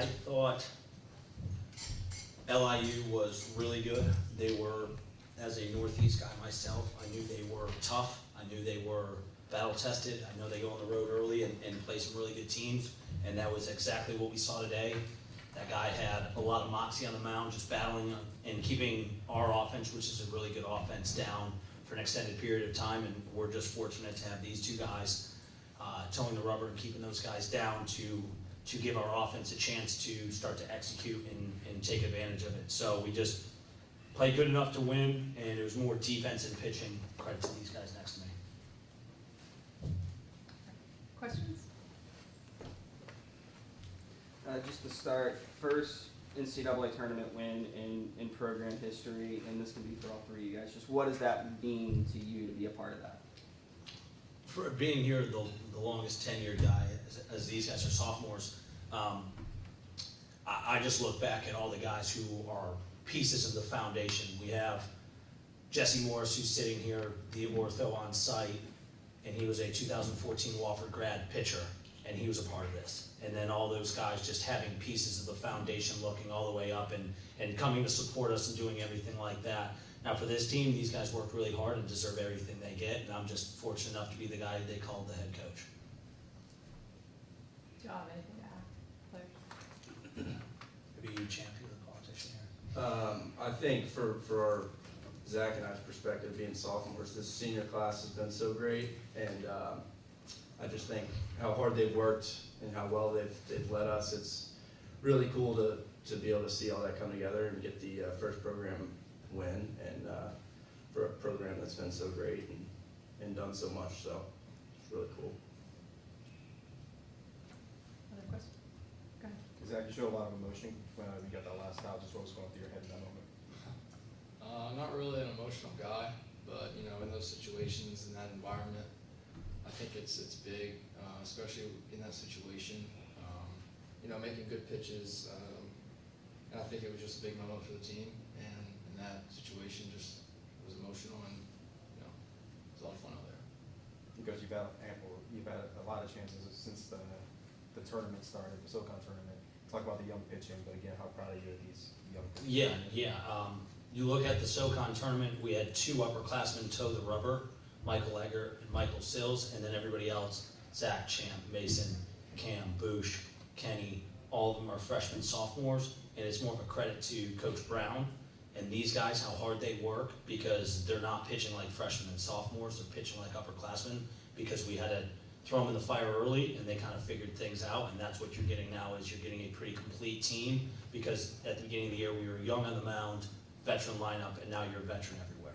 I thought LIU was really good. They were, as a Northeast guy myself, I knew they were tough. I knew they were battle tested. I know they go on the road early and play some really good teams, and that was exactly what we saw today. That guy had a lot of moxie on the mound, just battling and keeping our offense, which is a really good offense, down for an extended period of time, and we're just fortunate to have these two guys towing the rubber and keeping those guys down to give our offense a chance to start to execute and take advantage of it. So we just played good enough to win, and it was more defense and pitching. Credit to these guys next to me. Questions? Just to start, first NCAA tournament win in program history, and this can be for all three of you guys. Just what does that mean to you to be a part of that? For being here the longest tenured guy, as these guys are sophomores, I just look back at all the guys who are pieces of the foundation. We have Jesse Morris, who's sitting here, the ortho on site, and he was a 2014 Wofford grad pitcher, and he was a part of this. And then all those guys just having pieces of the foundation looking all the way up and coming to support us and doing everything like that. Now for this team, these guys worked really hard and deserve everything they get, and I'm just fortunate enough to be the guy they called the head coach. Do you have anything to add, Claire? Maybe you champion the politician here. I think for our Zach and I's perspective, being sophomores, this senior class has been so great, and I just think how hard they've worked and how well they've led us. It's really cool to be able to see all that come together and get the first program win, and for a program that's been so great and done so much, so it's really cool. Other questions? Go ahead. Zach, you showed a lot of emotion when you got that last out. Just what was going through your head in that moment? I'm not really an emotional guy, but you know, in those situations, in that environment, I think it's big, especially in that situation. You know, making good pitches, and I think it was just a big moment for the team. And in that situation, just was emotional, and you know, it was a lot of fun out there. Because you've had a lot of chances since the tournament started, the SoCon tournament. Talk about the young pitching, but again, how proud are you of these young pitchers? Yeah. You look at the SoCon tournament, we had two upperclassmen toe the rubber, Michael Egger and Michael Sills, and then everybody else, Zach, Champ, Mason, Cam, Boosh, Kenny, all of them are freshmen, sophomores, and it's more of a credit to Coach Brown and these guys, how hard they work, because they're not pitching like freshmen and sophomores, they're pitching like upperclassmen, because we had to throw them in the fire early, and they kind of figured things out, and that's what you're getting now, is you're getting a pretty complete team, because at the beginning of the year, we were young on the mound, veteran lineup, and now you're a veteran everywhere.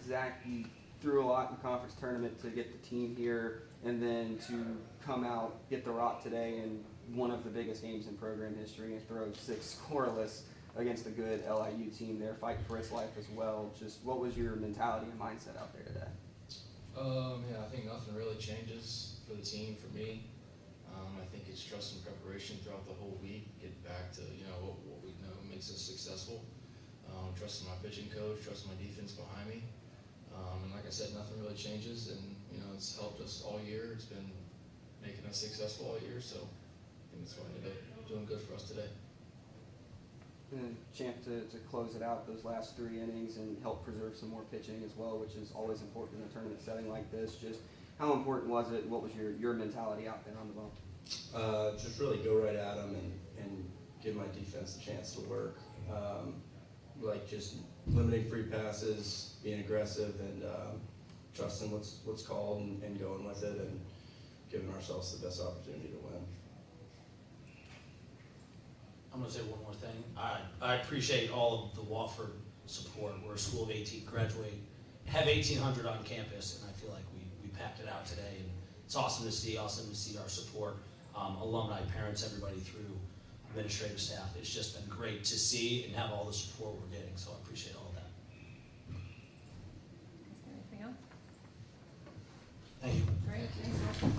Zach, you threw a lot in the conference tournament to get the team here, and then to come out, get the rock today in one of the biggest games in program history, and throw 6 scoreless against a good LIU team there, fighting for its life as well. Just what was your mentality and mindset out there today? Yeah, I think nothing really changes for the team, for me. I think it's trust and preparation throughout the whole week, get back to what we know makes us successful. Trusting my pitching coach, trusting my defense behind me. And like I said, nothing really changes, and it's helped us all year. It's been making us successful all year, so I think it's what ended up doing good for us today. And then Champ, to close it out, those last 3 innings and help preserve some more pitching as well, which is always important in a tournament setting like this. Just how important was it? What was your mentality out there on the ball? Just really go right at them and give my defense a chance to work. Like just limiting free passes, being aggressive, and trusting what's called and going with it, and giving ourselves the best opportunity to win. I'm going to say one more thing. I appreciate all of the Wofford support. We're a school of 18, have 1,800 on campus, and I feel like we packed it out today. And it's awesome to see our support. Alumni, parents, everybody through administrative staff. It's just been great to see and have all the support we're getting, so I appreciate all of that. Is there anything else? Thank you. Great. Thanks.